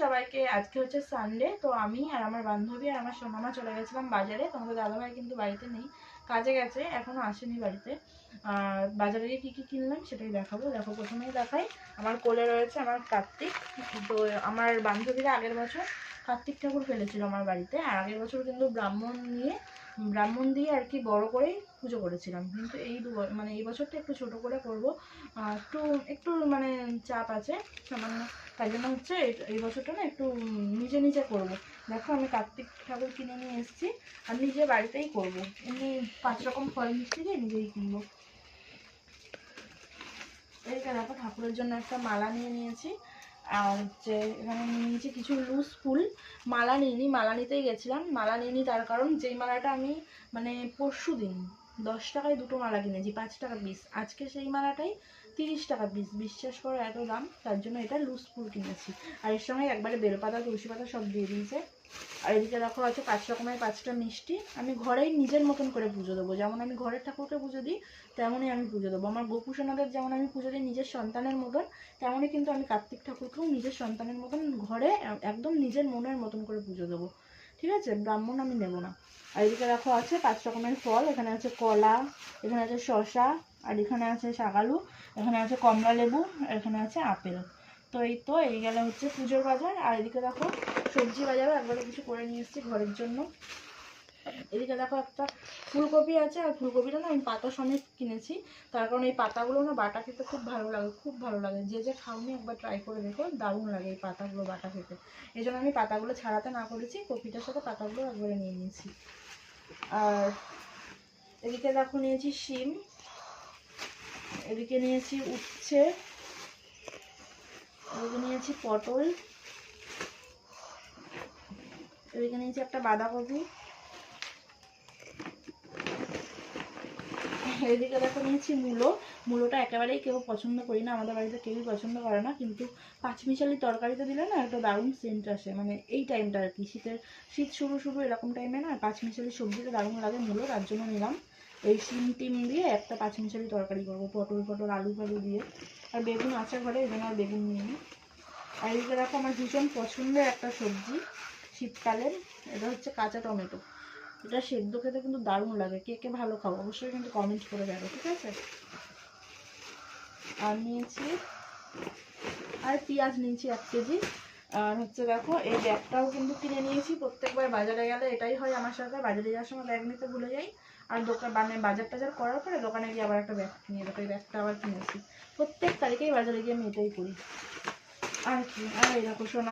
সবাইকে। আজকে হচ্ছে সানডে, তো আমি আর আমার বান্ধবী আর আমার সোনামা চলে গেছিলাম বাজারে। তোমাদের দাদাভাই কিন্তু বাড়িতে নেই, কাজে গেছে, এখনো আসেনি বাড়িতে। আর বাজারে গিয়ে কী কী কিনলাম সেটাই দেখাবো। দেখো, প্রথমেই দেখাই, আমার কোলে রয়েছে আমার কার্তিক। তো আমার বান্ধবীরা আগের বছর কার্তিক ঠাকুর ফেলেছিল আমার বাড়িতে, আর আগের বছর কিন্তু ব্রাহ্মণ দিয়ে আর কি বড় করেই পুজো করেছিলাম। কিন্তু এই বছরটা একটু ছোট করে করবো, একটু একটু মানে চাপ আছে সামান্য, তাই জন্য হচ্ছে এই বছরটা না একটু নিজে নিজে করবো। দেখো, আমি কার্তিক ঠাকুর কিনে নিয়ে এসেছি, আর নিজে বাড়িতেই করবো। এমনি 5 রকম ফল মিষ্টি দিয়ে নিজেই কিনবো। এইটা দেখো, ঠাকুরের জন্য একটা মালা নিয়ে নিয়েছি, আর হচ্ছে এখানে নিয়ে নিয়েছি কিছু লুজ ফুল। মালা নিইনি, মালা নিতেই গেছিলাম। মালা নিইনি তার কারণ, যেই মালাটা আমি মানে পরশু দিন 10 টাকায় 2টো মালা কিনেছি, 5 টাকা পিস, আজকে সেই মালাটাই 30 টাকা পিস। বিশ্বাস করো, এত দাম, তার জন্য এটা লুজ ফুল কিনেছি। আর এর সঙ্গে একবারে বেলপাতা, তুলসী পাতা সব দিয়ে দিয়েছে। আর এদিকে দেখো আছে 5 রকমের 5টা মিষ্টি। আমি ঘরেই নিজের মতন করে পুজো দেবো, যেমন আমি ঘরের ঠাকুরকে পুজো দিই তেমনই আমি পুজো দেবো। আমার গোপুসোনাদের যেমন আমি পুজো দিই নিজের সন্তানের মতন, তেমনই কিন্তু আমি কার্তিক ঠাকুরকেও নিজের সন্তানের মতন ঘরে একদম নিজের মনের মতন করে পুজো দেবো। ঠিক আছে, ব্রাহ্মণ আমি নেব না। আর এদিকে দেখো আছে 5 রকমের ফল। এখানে আছে কলা, এখানে আছে শসা, আর এখানে আছে শাকালু, এখানে আছে কমলা লেবু, আর এখানে আছে আপেল। তো এই গেলে হচ্ছে পুজোর বাজার। আর এদিকে দেখো সবজি বাজারও একবারে কিছু করে নিয়ে এসেছি ঘরের জন্য। এদিকে দেখো একটা ফুলকপি আছে, আর ফুলকপিটা না আমি পাতা সমেত কিনেছি, তার কারণ এই পাতাগুলো না বাটা খেতে খুব ভালো লাগে, খুব ভালো লাগে। যে যে খাওনি একবার ট্রাই করে দেখো, দারুণ লাগে এই পাতাগুলো বাটা খেতে। এই জন্য আমি পাতাগুলো ছাড়াতে না করেছি, কপিটার সাথে পাতাগুলো একবারে নিয়ে নিয়েছি। আর এদিকে দেখো নিয়েছি শিম, এদিকে নিয়েছি উচ্ছে, এদিকে নিয়েছি পটল, এদিকে নিয়েছি একটা বাঁধাকপি, এদিকে দেখো নিয়েছি মূলোটা একেবারেই কেউ পছন্দ করি না, আমাদের বাড়িতে কেউই পছন্দ করে না, কিন্তু পাঁচমিশালি তরকারিতে দিলে না একটা দারুণ সেন্ট আসে, মানে এই টাইমটা আর কি, শীত শুরু এরকম টাইমে না পাঁচমিশালি সবজিটা দারুণ লাগে মূলো, তার জন্য নিলাম। এই শিম টিম দিয়ে একটা পাঁচমিশালি তরকারি করবো, পটল আলু ফালু দিয়ে। আর বেগুন আছে ঘরে, এই জন্য আর বেগুন নিয়ে নিই। আর এদিকে দেখো আমার ভীষণ পছন্দের একটা সবজি শীতকালের, এটা হচ্ছে কাঁচা টমেটো। এটা সেদ্ধ খেতে কিন্তু দারুণ লাগে। কে কে ভালো খাও অবশ্যই কিন্তু কমেন্ট করে দেবো, ঠিক আছে। আর নিয়েছি আর পেঁয়াজ নিয়েছি 1 কেজি। আর হচ্ছে দেখো এই ব্যাগটাও কিন্তু কিনে নিয়েছি। প্রত্যেকবার বাজারে গেলে এটাই হয় আমার সাথে, বাজারে যাওয়ার সময় ব্যাগ নিতে ভুলে যাই, আর মানে বাজার টাজার করার পরে দোকানে গিয়ে আবার একটা ব্যাগ কিনে দেখো, এই ব্যাগটা আবার কিনেছি। প্রত্যেক তারিখেই বাজারে গিয়ে আমি এটাই করি। আর কি, আর এই দেখো সোনা